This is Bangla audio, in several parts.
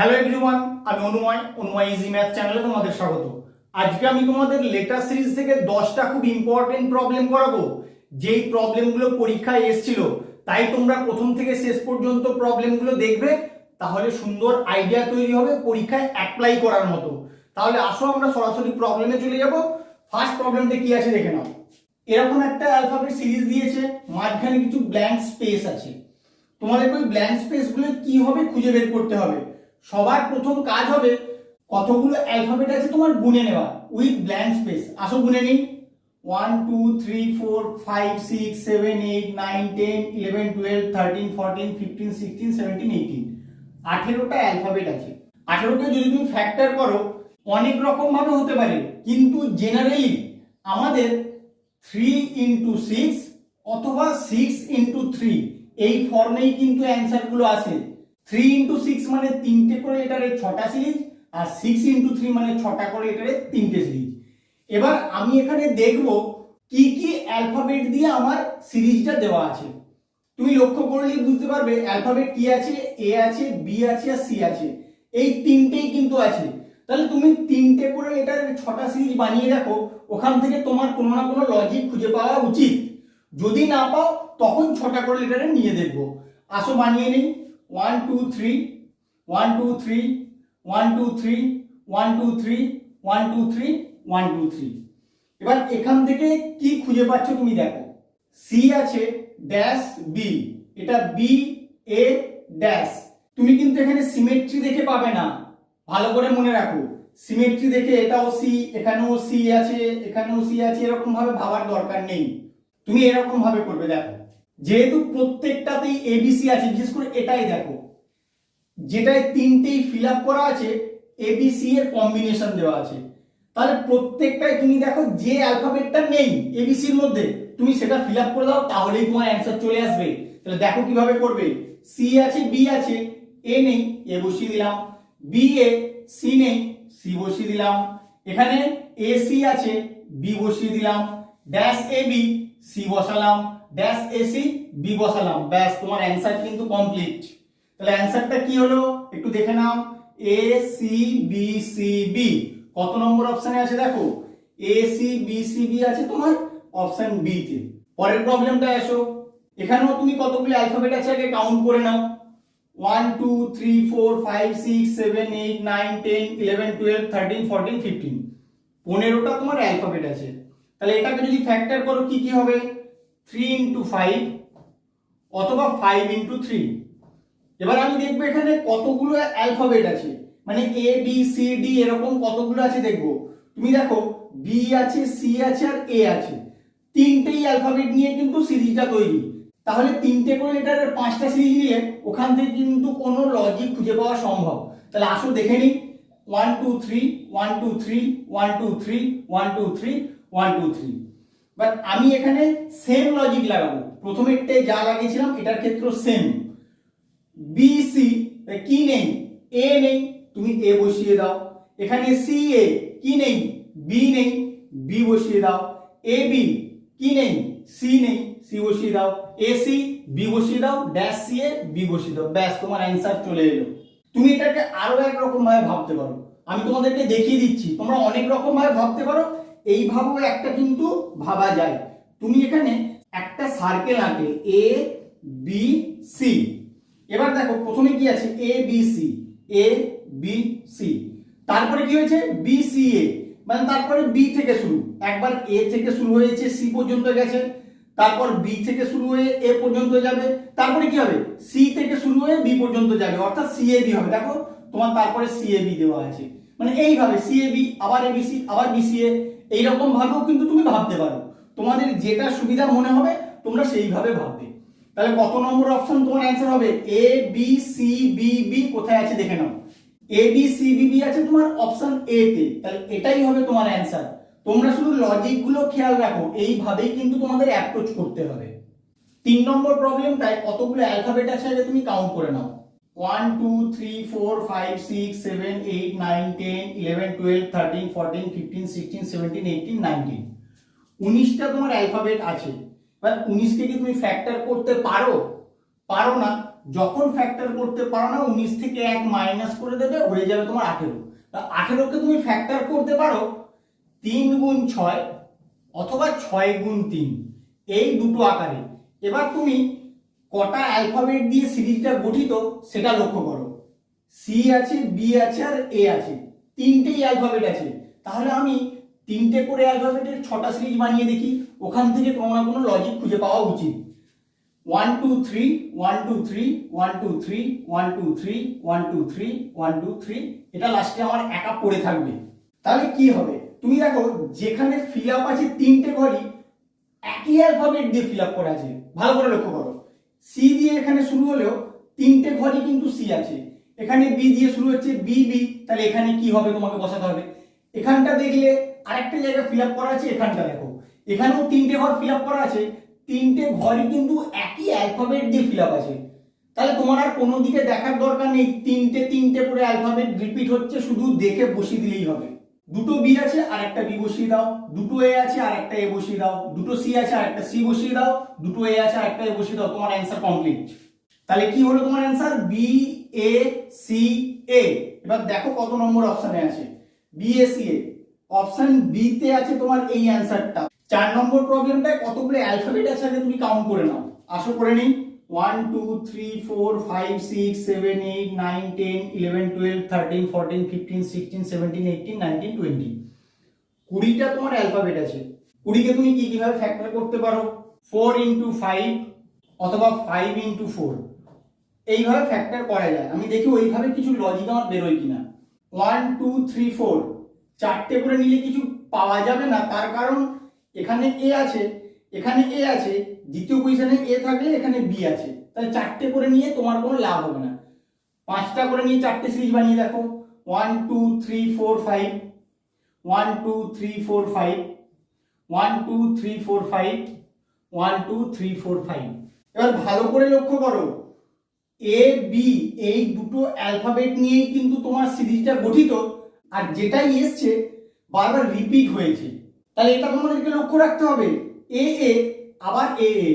হ্যালো এভরিওয়ান, আমি অনুময় ইজি ম্যাথ চ্যানেলে তোমাদের স্বাগত। আজকে আমি তোমাদের লেটার সিরিজ থেকে 10টা খুব ইম্পর্টেন্ট প্রবলেম করাবো, যেই প্রবলেমগুলো পরীক্ষায় এসেছিল। তাই তোমরা প্রথম থেকে শেষ পর্যন্ত প্রবলেমগুলো দেখবে, তাহলে সুন্দর আইডিয়া তৈরি হবে পরীক্ষায় অ্যাপ্লাই করার মতো। তাহলে আসো আমরা সরাসরি প্রবলেমে চলে যাব। ফার্স্ট প্রবলেমটা কি আছে দেখে নাও। এরকম একটা অ্যালফাবেট সিরিজ দিয়েছে, মাঝখানে কিছু ব্ল্যাঙ্ক স্পেস আছে। তোমাদের ওই ব্ল্যাঙ্ক স্পেসগুলো কি হবে খুঁজে বের করতে হবে। সবার প্রথম কাজ হবে কতগুলো অ্যালফাবেট আছে তোমার গুনে নেওয়া উইথ ব্ল্যাঙ্ক স্পেস। আসো গুনে নিই। 1 2 3 4 5 6 7 8 9 10 11 12 13 14 15 16 17 18 18টা অ্যালফাবেট আছে। 18কে যদি তুমি ফ্যাক্টর করো অনেক রকম ভাবে হতে পারে, কিন্তু জেনারেলি আমাদের 3 ইন্টু 6 অথবা 6 ইন্টু 3 এই ফর্মেই কিন্তু অ্যান্সারগুলো আসে। 3 ইন্টু 6 মানে 3টে করে লেটারের 6টা সিরিজ, আর 6 ইন্টু 3 মানে 6টা করে লেটারের 3টে সিরিজ। এবার আমি এখানে দেখব কি কি অ্যালফাবেট দিয়ে আমার সিরিজটা দেওয়া আছে। তুমি লক্ষ্য করলেই বুঝতে পারবে অ্যালফাবেট কি আছে, এ আছে, বি আছে আর সি আছে। এই তিনটেই কিন্তু আছে। তাহলে তুমি 3টে করে লেটারের 6টা সিরিজ বানিয়ে দেখো, ওখান থেকে তোমার কোনো না কোনো লজিক খুঁজে পাওয়া উচিত। যদি না পাও তখন 6টা করে লেটারে নিয়ে দেখবো। আসো বানিয়ে নিই। 1 2 3 1 2 3 1 2 3 1 2 3 1 2 3 1 2 3। এবার এখান থেকে কি খুঁজে পাচ্ছ তুমি দেখো। সি আছে ড্যাশ বি, এটা বি এ ড্যাশ। তুমি কিন্তু এখানে সিমেট্রি দেখে পাবে না, ভালো করে মনে রাখো। সিমেট্রি দেখে এটাও সি, এখানেও সি আছে, এখানেও সি আছে এরকম ভাবে ভাবার দরকার নেই। তুমি এরকম ভাবে করবে। দেখো যেহেতু প্রত্যেকটাতেই এবিসি আছে, বিশেষ করে এটাই দেখো যেটায় 3টেই ফিল আপ করা আছে, এবিসি এর কম্বিনেশন দেওয়া আছে। তাহলে প্রত্যেকটাই তুমি দেখো যে অ্যালফাবেটটা নেই এবিসির মধ্যে তুমি সেটা ফিল আপ করে দাও, তাহলেই তোমার অ্যান্সার চলে আসবে। তাহলে দেখো কিভাবে করবে। সি আছে বি আছে, এ নেই, এ বসিয়ে দিলাম। বি এ সি নেই, সি বসিয়ে দিলাম। এখানে এ সি আছে, বি বসিয়ে দিলাম। ড্যাশ এ বি, সি বসালাম। ড্যাশ এ সি, বি বসালাম। ব্যাস তোমার অ্যান্সার কিন্তু কমপ্লিট। তাহলে অ্যান্সারটা কি হলো একটু দেখে নাও। A C B C B কত নম্বর অপশনে আছে দেখো। A C B C B আছে তোমার অপশন বি তে। পরের প্রবলেমটা আসো। এখানেও তুমি কতগুলো অ্যালফাবেট আছে আগে কাউন্ট করে নাও। 1 2 3 4 5 6 7 8 9 10 11 12 13 14 15 15টা তোমার অ্যালফাবেট আছে। তাহলে এটাকে যদি ফ্যাক্টর করো কি কি হবে। 3 ইন্টু 5 অথবা 5 ইন্টু 3। এবার আমি দেখবো এখানে কতগুলো অ্যালফাবেট আছে, মানে এ বি সি ডি এরকম কতগুলো আছে দেখবো। তুমি দেখো বি আছে, সি আছে আর এ আছে, 3টেই অ্যালফাবেট নিয়ে কিন্তু সিরিজটা তৈরি। তাহলে 3টে করে লেটারের 5টা সিরিজ নিয়ে ওখান থেকে কিন্তু কোনো লজিক খুঁজে পাওয়া সম্ভব। তাহলে আসো দেখে নিই। 1 2 3 1 2 3 1 2 3 1 2 3 1 2 3। বাট আমি এখানে সেম লজিক লাগাবো। প্রথমেরটে যা লাগিয়েছিলাম এটার ক্ষেত্রে সেম। বি সি কি নেই, এ নেই, তুমি এ বসিয়ে দাও। এখানে সি এ কি নেই, বি নেই, বি বসিয়ে দাও। এ বি কি নেই, সি নেই, সি বসিয়ে দাও। এ সি বি বসিয়ে দাও। ড্যাশ সি এ বি বসিয়ে দাও। ব্যাস তোমার অ্যান্সার চলে এলো। তুমি এটাকে আরো একরকম ভাবে ভাবতে পারো, আমি তোমাদেরকে দেখিয়ে দিচ্ছি। তোমরা অনেক রকম ভাবে ভাবতে পারো, এইভাবেও একটা কিন্তু ভাবা যায়। তুমি এখানে একটা সার্কেল আঁকলে এ বি সি। এবার দেখো প্রথমে কি আছে A B C, A B C. তারপরে কি হয়েছে বি সি এ, মানে তারপরে বি থেকে শুরু। একবার এ থেকে শুরু হয়েছে সি পর্যন্ত গেছে, তারপর বি থেকে শুরু হয়ে এ পর্যন্ত যাবে, তারপরে কি হবে সি থেকে শুরু হয়ে বি পর্যন্ত যাবে, অর্থাৎ সি এ বি হবে। দেখো তোমার তারপরে সি এ বি দেওয়া আছে, মানে এইভাবে সি এ বি আবার এ বি সি আবার বি সি এ, এইরকম ভাবেও কিন্তু তুমি ভাবতে পারো। তোমাদের যেটা সুবিধা মনে হবে তোমরা সেইভাবে ভাববে। তাহলে কত নম্বর অপশন তোমার অ্যান্সার হবে। A B C B B কোথায় আছে দেখে নাও। A B C B B আছে তোমার অপশন এ তে। তাহলে এটাই হবে তোমার অ্যান্সার। তোমরা শুধু লজিক গুলো খেয়াল রাখো, এইভাবেই কিন্তু তোমাদের অ্যাপ্রোচ করতে হবে। 3 নম্বর প্রবলেমটায় কতগুলো অ্যালফাবেট আছে আগে তুমি কাউন্ট করে নাও। 1 2 3 4 5 6 7 8 9 10 11 12 13 14 15 16 17 18 19 19টা তোমার অ্যালফাবেট আছে। এবার 19কে কি তুমি ফ্যাক্টর করতে পারো? পারো না, যখন ফ্যাক্টর করতে পারো না 19 থেকে 1 মাইনাস করে দেবে, হয়ে যাবে তোমার 18। তা 18কে তুমি ফ্যাক্টর করতে পারো 3 গুণ 6 অথবা 6 গুণ 3, এই দুটো আকারে। এবার তুমি কটা অ্যালফাবেট দিয়ে সিরিজটা গঠিত সেটা লক্ষ্য করো। সি আছে, বি আছে আর এ আছে, তিনটেই অ্যালফাবেট আছে। তাহলে আমি তিনটে করে অ্যালফাবেটের 6টা সিরিজ বানিয়ে দেখি, ওখান থেকে কোনো না কোনো লজিক খুঁজে পাওয়া উচিত। 1 2 3 1 2 3 1 2 3 1 2 3 1 2 3 1 2 3, এটা লাস্টে আমার একা পড়ে থাকবে। তাহলে কি হবে তুমি দেখো, যেখানে ফিল আপ আছে তিনটে ঘরই একই অ্যালফাবেট দিয়ে ফিল আপ করা আছে। ভালো করে লক্ষ্য করো, সি দিয়ে এখানে শুরু হলেও তিনটে ঘরই কিন্তু সি আছে। এখানে বি দিয়ে শুরু হচ্ছে বি বি, তাহলে এখানে কি হবে তোমাকে বসাতে হবে। এখানটা দেখলে আরেকটা জায়গা ফিল আপ করা আছে, এখানটা দেখো এখানেও তিনটে ঘর ফিল আপ করা আছে, তিনটে ঘরই কিন্তু একই অ্যালফাবেট দিয়ে ফিল আপ আছে। তাহলে তোমার আর কোনো দিকে দেখার দরকার নেই, তিনটে তিনটে করে অ্যালফাবেট রিপিট হচ্ছে, শুধু দেখে বসিয়ে দিলেই হবে। দুটো বি আছে আর একটা বি বসিয়ে দাও, দুটো এ আছে আর একটা এ বসিয়ে দাও, দুটো সি আছে আর একটা সি বসিয়ে দাও, দুটো এ আছে আর একটা এ বসিয়ে দাও, তোমার অ্যান্সার কমপ্লিট। তাহলে কি হলো তোমার answer? B A C A. এবার দেখো কত নম্বর অপশনে আছে, B A C A. Option B তে আছে তোমার এই অ্যান্সারটা। 4 নম্বর প্রবলেমটায় কতগুলো অ্যালফাবেট আছে আগে তুমি কাউন্ট করে নাও। আসো করে নিই। 1 2 3 4 5 6 7 8 9 10 11 12 13 14 15 16 17 18 19 20, 20টা তোমার অ্যালফাবেট আছে। 20কে তুমি কিভাবে ফ্যাক্টর করতে পারো? 4 into 5 অথবা 5 into 4, এইভাবে ফ্যাক্টর করা যায়। আমি দেখি ওইভাবে কিছু লজিক আমার বেরোয় কিনা। 1 2 3 4 চারটে করে নিলে কিছু পাওয়া যাবে না, তার কারণ এখানে এ আছে, এখানে এ আছে, দ্বিতীয় পজিশনে এ থাকলে এখানে বি আছে, তাহলে চারটে করে নিয়ে তোমার কোনো লাভ হবে না। 5টা করে নিয়ে চারটে সিরিজ বানিয়ে দেখো। 1 2 3 4 5 1 2 3 4 5 1 2 3 4 5 1 2 3 4 5। এবার ভালো করে লক্ষ্য করো, এ বি এই দুটো অ্যালফাবেট নিয়েই কিন্তু তোমার সিরিজটা গঠিত, আর যেটাই এসছে বারবার রিপিট হয়েছে। তাহলে এটা তোমাদেরকে লক্ষ্য রাখতে হবে। এ এ আবার এ এ,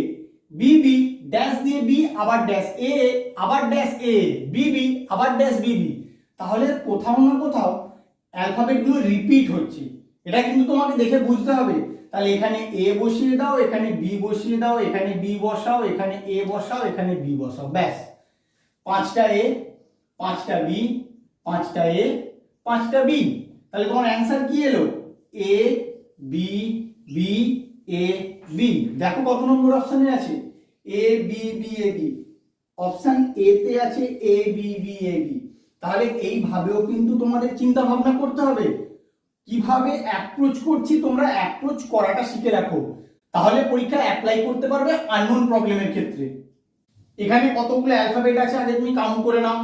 বি বি ড্যাশ দিয়ে বি আবার ড্যাশ, এ এ আবার ড্যাশ এ, বি বি আবার ড্যাশ বি বি। তাহলে কোথাও না কোথাও অ্যালফাবেটগুলো রিপিট হচ্ছে, এটা কিন্তু তোমাকে দেখে বুঝতে হবে। তাহলে এখানে এ বসিয়ে দাও, এখানে বি বসিয়ে দাও, এখানে বি বসাও, এখানে এ বসাও, এখানে বি বসাও, ব্যাস। 5টা এ 5টা বি 5টা এ 5টা বি। তাহলে তোমার অ্যান্সার কি এলো? A B B A B. দেখো কত নম্বর অপশনে আছে? A B B A B. Option A তে আছে A B B A B. তাহলে এইভাবেও কিন্তু তোমাদের চিন্তা ভাবনা করতে হবে। কিভাবে অ্যাপ্রোচ করছি, তোমরা অ্যাপ্রোচ করাটা শিখে রাখো, তাহলে পরীক্ষা অ্যাপ্লাই করতে পারবে আননোন প্রবলেমের ক্ষেত্রে। এখানে কতগুলো অ্যালফাবেট আছে আগে তুমি কাউন্ট করে নাও।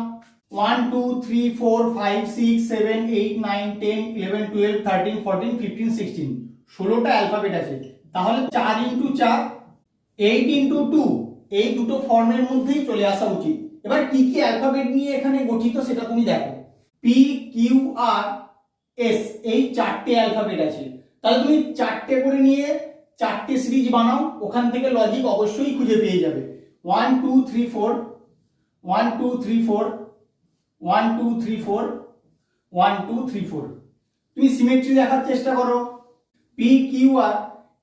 1 2 3 4 5 6 7 8 9 10 11 12 13 14 15 16, 16টা অ্যালফাবেট আছে। তাহলে 4 into 4 8 into 2, এই দুটো ফর্মের মধ্যেই চলে আসা উচিত। এবার কি কি অ্যালফাবেট নিয়ে এখানে গঠিত সেটা তুমি দেখো। পি কিউ আর এস, এই 4টে অ্যালফাবেট আছে। তাহলে তুমি 4টে করে নিয়ে 4টে সিরিজ বানাও, ওখান থেকে লজিক অবশ্যই খুঁজে পেয়ে যাবে। 1 2 3 4 1 2 3 4 1 2 3 4 1 2 3 4। তুমি সিমেট্রি দেখার চেষ্টা করো। পি কিউ আর,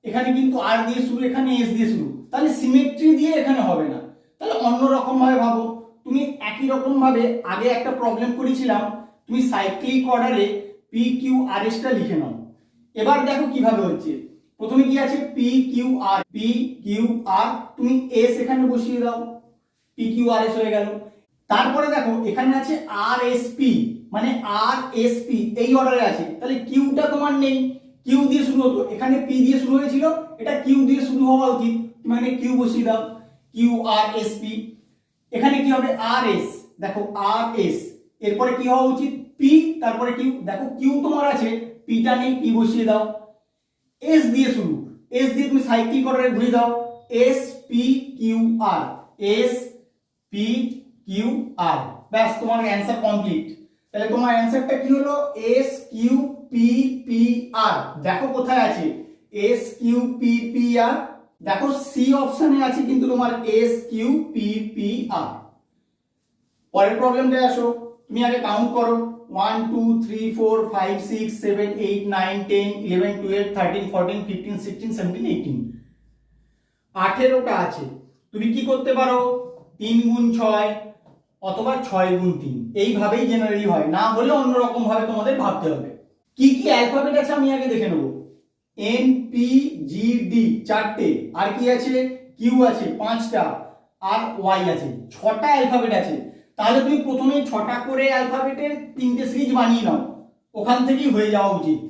এখানে কিন্তু আর দিয়ে শুরু, এখানে এস দিয়ে শুরু, তাহলে সিমেট্রি দিয়ে এখানে হবে না। তাহলে অন্য রকম ভাবে ভাবো। তুমি একই রকম ভাবে আগে একটা প্রবলেম করেছিলাম, তুমি সাইক্লিক অর্ডারে পি কিউ আর এস টা লিখে নাও। এবার দেখো কিভাবে হচ্ছে। প্রথমে কি আছে? P Q R, P Q R, তুমি এস এখানে বসিয়ে দাও, পি কিউ আর এস হয়ে গেল। তারপরে দেখো এখানে আছে আর এস পি, মানে আর এস পি এই অর্ডারে আছে। তাহলে কিউটা তোমার নেই, কিউ দিয়ে শুরু হতো, এখানে পি দিয়ে শুরু হয়েছিল, এটা কিউ দিয়ে শুরু হওয়া উচিত, তুমি এখানে কিউ বসিয়ে দাও, কিউ আর এস পি। এখানে কি হবে? আর এস, দেখো আর এস, এরপরে কি হওয়া উচিত? পি, তারপরে কিউ। দেখো কিউ তোমার আছে, পিটা নেই, পি বসিয়ে দাও। এস দিয়ে শুরু, এস দিয়ে তুমি সাইক্লিক অর্ডারে ঘুরিয়ে দাও, S P Q R, S P Q R, ব্যাস তোমার অ্যান্সার কমপ্লিট। তাহলে তোমার অ্যান্সারটা কি হলো? S Q P P R. দেখো কোথায় আছে S Q P P R, দেখো সি অপশনে আছে কিন্তু তোমার S Q P P R. পরের প্রবলেমটায় আসো, তুমি আগে কাউন্ট করো 1 2 3 4 5 6 7 8 9 10 11 12 13 14 15 16 17 18 18টা আছে। তুমি কি করতে পারো, 3 গুণ 6 অথবা 6 গুণ 3, এইভাবেই জেনারেলি হয়, না হলে অন্যরকম ভাবে তোমাদের ভাবতে হবে। কি কি অ্যালফাবেট আছে আমি আগে দেখে নেব। এন পি জি ডি 4টে, আর কি আছে, কিউ আছে 5টা, আর ওয়াই আছে 6টা অ্যালফাবেট আছে। তাহলে তুমি প্রথমে 6টা করে অ্যালফাবেটের 3টে সিরিজ বানিয়ে নাও, ওখান থেকেই হয়ে যাওয়া উচিত।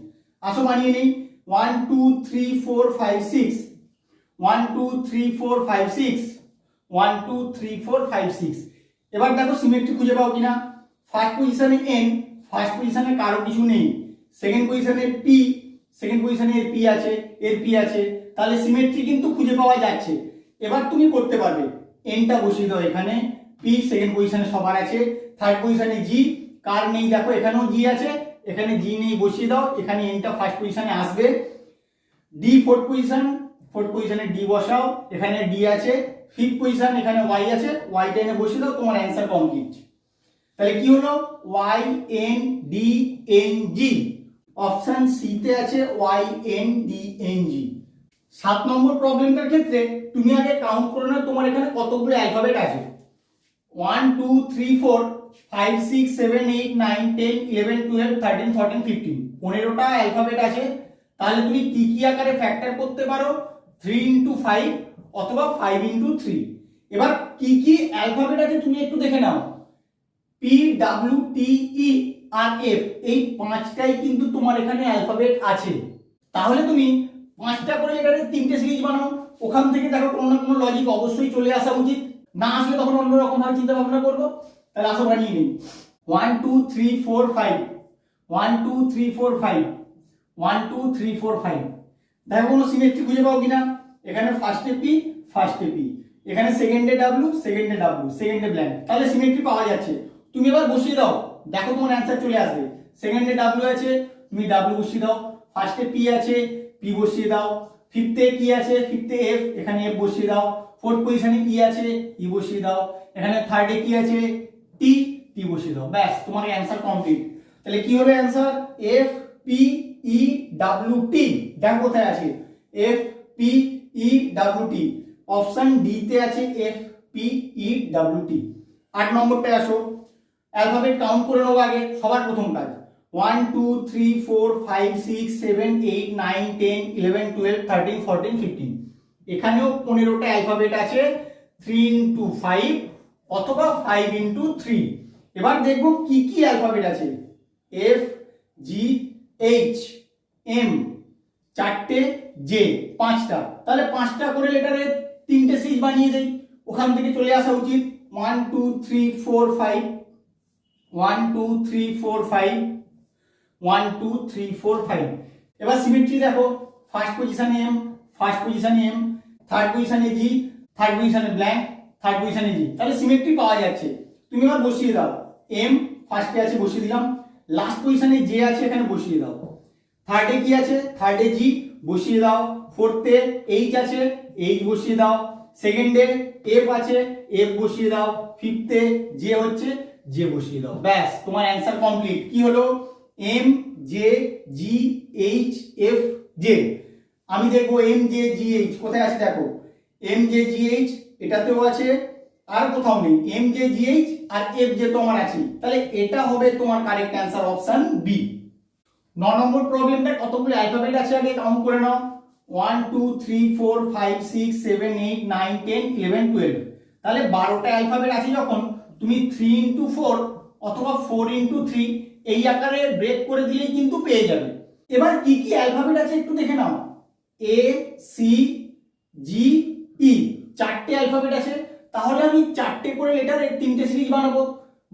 আসো বানিয়ে নেই। 1 2 3 4 5 6, 1 2 3 4 5 6, 1 2 3 4 5 6। এবার দেখো সিমেট্রি খুঁজে পাও কিনা। ফার্স্ট পজিশনে এন, ফার্স্ট পজিশনে কারো কিছু নেই। সেকেন্ড পজিশনে পি, সেকেন্ড পজিশনে এর পি আছে, এর পি আছে, তাহলে সিমেট্রি কিন্তু খুঁজে পাওয়া যাচ্ছে। এবার তুমি করতে পারবে, এনটা বসিয়ে দাও এখানে, পি সেকেন্ড পজিশনে সবার আছে, থার্ড পজিশনে জি, কার নেই দেখো এখানেও জি আছে, এখানে জি নেই বসিয়ে দাও, এখানে এনটা ফার্স্ট পজিশনে আসবে। ডি ফোর্থ পজিশন, ফোর্থ পজিশনে ডি বসাও, এখানে ডি আছে। ফিফথ পজিশন এখানে ওয়াই আছে, ওয়াইটা এনে বসিয়ে দাও, তোমার অ্যান্সার কমপ্লিট। তাহলে কি হলো, Y N D N G. Option C তে আছে Y N D N G. 7 নম্বর প্রবলেমটার ক্ষেত্রে তুমি আগে কাউন্ট করে নাও তোমার এখানে কতগুলো অ্যালফাবেট আছে। 1 2 3 4 5 6 7 8 9 10 11 12 13 14 15, 15টা অ্যালফাবেট আছে। তাহলে তুমি কি কি আকারে ফ্যাক্টর করতে পারো, 3 into 5 অথবা 5 into 3। এবার কি কি অ্যালফাবেট আছে তুমি একটু দেখে নাও। পি ডাব্লিউ টি ই আর এফ, এই 5টাই কিন্তু তোমার এখানে অ্যালফাবেট আছে। তাহলে তুমি 5টা করে লেটারের 3টে সিরিজ বানাও, ওখান থেকে দেখো কোনো না কোনো লজিক অবশ্যই চলে আসা উচিত, না আসলে তখন অন্যরকম ভাবে চিন্তা ভাবনা করবো। তাহলে আসো বানিয়ে নিই। 1 2 3 4 5, 1 2 3 4 5, 1 2 3 4 5। দেখো কোনো সিমেট্রি খুঁজে পাও কিনা। এখানে ফার্স্টে পি, ফার্স্টে পি, এখানে সেকেন্ডে ডাব্লিউ, সেকেন্ডে ডাব্লিউ, সেকেন্ডে ব্ল্যাঙ্ক, তাহলে সিমেট্রি পাওয়া যাচ্ছে। তুমি এবার বসিয়ে দাও, দেখো তোমার অ্যান্সার চলে আসবে। সেকেন্ডে ডাব্লিউ আছে, তুমি ডাব্লিউ বসিয়ে দাও। ফার্স্টে পি আছে, পি বসিয়ে দাও। ফিফথে কি আছে, ফিফথে এফ, এখানে এফ বসিয়ে দাও। ফোর্থ পজিশনে ই আছে, ই বসিয়ে দাও। এখানে থার্ডে কি আছে, টি, টি বসিয়ে দাও। ব্যাস তোমার অ্যান্সার কমপ্লিট। তাহলে কি হলো answer, F P E W টি। দেখো কোথায় আছে, এফ পি ই ডাব্লিউ টি। অপশন ডি তে আছে এফ পি ই ডাব্লিউ টি। 8 নম্বরটায় আসো, অ্যালফাবেট কাউন্ট করে নেবো আগে, সবার প্রথম কাজ। 1 2 3 4 5 6 7 8 9 10 11 12 13 14 15, এখানেও 15টা অ্যালফাবেট আছে। 3 into 5 অথবা 5 into 3। এবার দেখবো কি কি অ্যালফাবেট আছে। এফ জি এইচ এম 4টে, জে 5টা, তাহলে 5টা করে লেটারের 3টে সিরিজ বানিয়ে দেই, ওখান থেকে চলে আসা উচিত। 1 2 3 4 5, 1 2 3 4 5, 1 2 3 4 5। এবার সিমেট্রি দেখো, ফার্স্ট পজিশনে এম, ফার্স্ট পজিশনে এম, থার্ড পজিশনে জি, থার্ড পজিশনে ব্ল্যাঙ্ক, থার্ড পজিশনে জি, তাহলে সিমেট্রি পাওয়া যাচ্ছে। তুমি এবার বসিয়ে দাও, এম ফার্স্টে আছে বসিয়ে দিলাম, লাস্ট পজিশনে জে আছে এখানে বসিয়ে দাও। থার্ডে কি আছে, থার্ডে জি বসিয়ে দাও। ফোর্থে এইচ আছে, এইচ বসিয়ে দাও। সেকেন্ডে এফ আছে, এফ বসিয়ে দাও। ফিফথে জে হচ্ছে, জে বসিয়ে দাও। ব্যাস তোমার অ্যান্সার কমপ্লিট। কি হলো, M J G H F J. আমি দেখবো এম জে জি এইচ কোথায় আছে, দেখো এম জে জি এইচ এটাতেও আছে, আর কোথাও নেই। M J G H R F J তো আমার আছে, তাহলে এটা হবে তোমার কারেক্ট অ্যান্সার, অপশন বি। 9 নম্বর প্রবলেমটা কতগুলো অ্যালফাবেট আছে আগে কাউন্ট করে নাও। 1 2 3 4 5 6 7 8 9 10 11 12, তাহলে 12টা অ্যালফাবেট আছে। যখন তুমি 3 into 4 অথবা 4 into 3 এই আকারে ব্রেক করে দিলেই কিন্তু পেয়ে যাবে। এবার কি কি অ্যালফাবেট আছে একটু দেখে নাও। A C G E 4টে alphabet আছে, তাহলে আমি 4টে করে লেটারের 3টে সিরিজ বানাবো।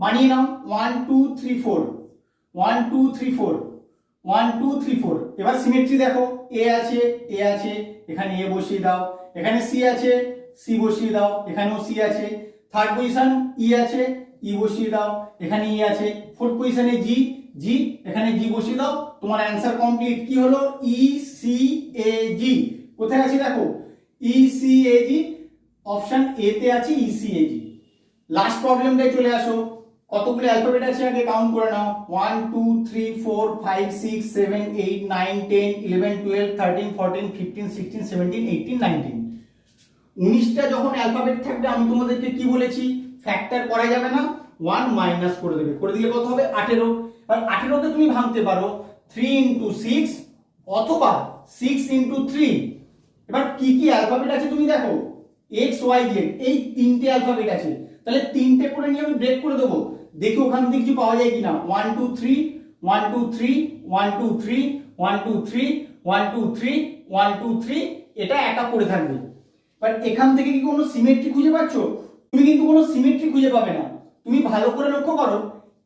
বানিয়ে নাও। 1 2 3 4, 1 2 3 4, 1 2 3 4। এবার সিমেট্রি দেখো, এ আছে, এ আছে, এখানে এ বসিয়ে দাও। এখানে সি আছে, সি বসিয়ে দাও। এখানেও সি আছে। থার্ড পজিশন ই আছে, ই বসিয়ে দাও। এখানে ই আছে। ফোর্থ পজিশনে জি, জি, এখানে জি বসিয়ে দাও। তোমার অ্যান্সার কমপ্লিট। কি হলো, ই সি এ জি। কোথায় আছে দেখো, E C A G, option A তে আছে ই সি এ জি। লাস্ট প্রবলেমটাই চলে আসো। কতগুলো অ্যালফাবেট আছে আগে কাউন্ট করে নাও। 1 2 3 4 5 6 7 8 9 10 11 12 13 14 15 16 17 18 19। 19টা যখন অ্যালফাবেট থাকবে আমি তোমাদেরকে কি বলেছি, ফ্যাক্টর করা যাবে না, 1 মাইনাস করে দেবে, করে দিলে কত হবে 18। আর 18কে তুমি ভাঙতে পারো 3 ইনটু 6 অথবা 6 ইনটু 3। এবার কি কি অ্যালফাবেট আছে তুমি দেখো, এক্স ওয়াই জেড, এই তিনটে অ্যালফাবেট আছে, তাহলে তিনটে করে নিয়ে আমি ব্রেক করে দেবো, দেখি ওখান থেকে কিছু পাওয়া যায় কিনা। 1 2 3 1 2 3 1 2 3 1 2 3 1 2 3 1 2 3, এটা একা পড়ে থাকবে। বাট এখান থেকে কি কোনো সিমেট্রি খুঁজে পাচ্ছ? তুমি কিন্তু কোনো সিমেট্রি খুঁজে পাবে না। তুমি ভালো করে লক্ষ্য করো,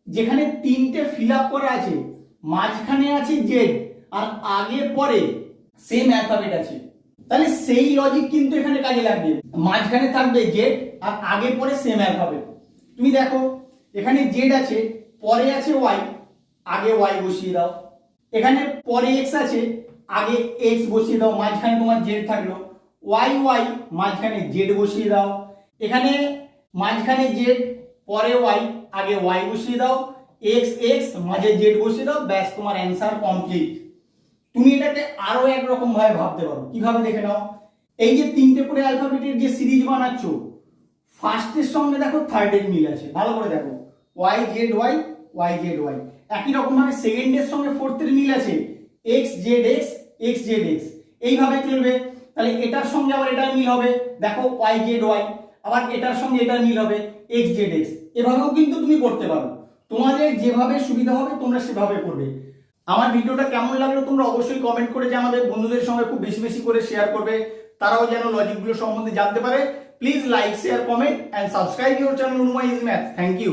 যেখানে তিনটে ফিল আপ করা আছে, মাঝখানে আছে জেড আর আগে পরে সেম অ্যালফাবেট আছে, তাহলে সেই লজিক কিন্তু এখানে কাজে লাগবে। মাঝখানে থাকবে জেড আর আগে পরে সেম অ্যালফাবেট। তুমি দেখো এখানে জেড আছে, পরে আছে ওয়াই, আগে ওয়াই বসিয়ে দাও। এখানে পরে এক্স আছে, আগে এক্স বসিয়ে দাও, মাঝখানে তোমার জেড থাকলো। ওয়াই ওয়াই, মাঝখানে জেড বসিয়ে দাও। এখানে মাঝখানে জেড, পরে ওয়াই, আগে ওয়াই বসিয়ে দাও। এক্স এক্স, মাঝে জেড বসিয়ে দাও, ব্যাস তোমার অ্যান্সার কমপ্লিট। তুমি এটাকে আরো একরকম ভাবে ভাবতে পারো, কিভাবে দেখে নাও। এই যে তিনটে করে অ্যালফাবেটের যে সিরিজ বানাচ্ছ, ফার্স্টের সঙ্গে দেখো থার্ডের মিল আছে, ভালো করে দেখো, Y Z Y Y Z Y. একই রকম ভাবে সেকেন্ডের সঙ্গে ফোর্থের মিল আছে, X Z X X Z X, এইভাবে চলবে। তাহলে এটার সঙ্গে আবার এটার মিল হবে, দেখো ওয়াই জেড ওয়াই, আবার এটার সঙ্গে এটার মিল হবে এক্স জেড এক্স। এভাবেও কিন্তু তুমি করতে পারো, তোমাদের যেভাবে সুবিধা হবে তোমরা সেভাবে করবে। আমার ভিডিওটা কেমন লাগলো তোমরা অবশ্যই কমেন্ট করে জানাবে, বন্ধুদের সঙ্গে খুব বেশি বেশি করে শেয়ার করবে, তারাও যেন লজিকগুলো সম্বন্ধে জানতে পারে। Please like share comment and subscribe your channel Unmoy is math. Thank you.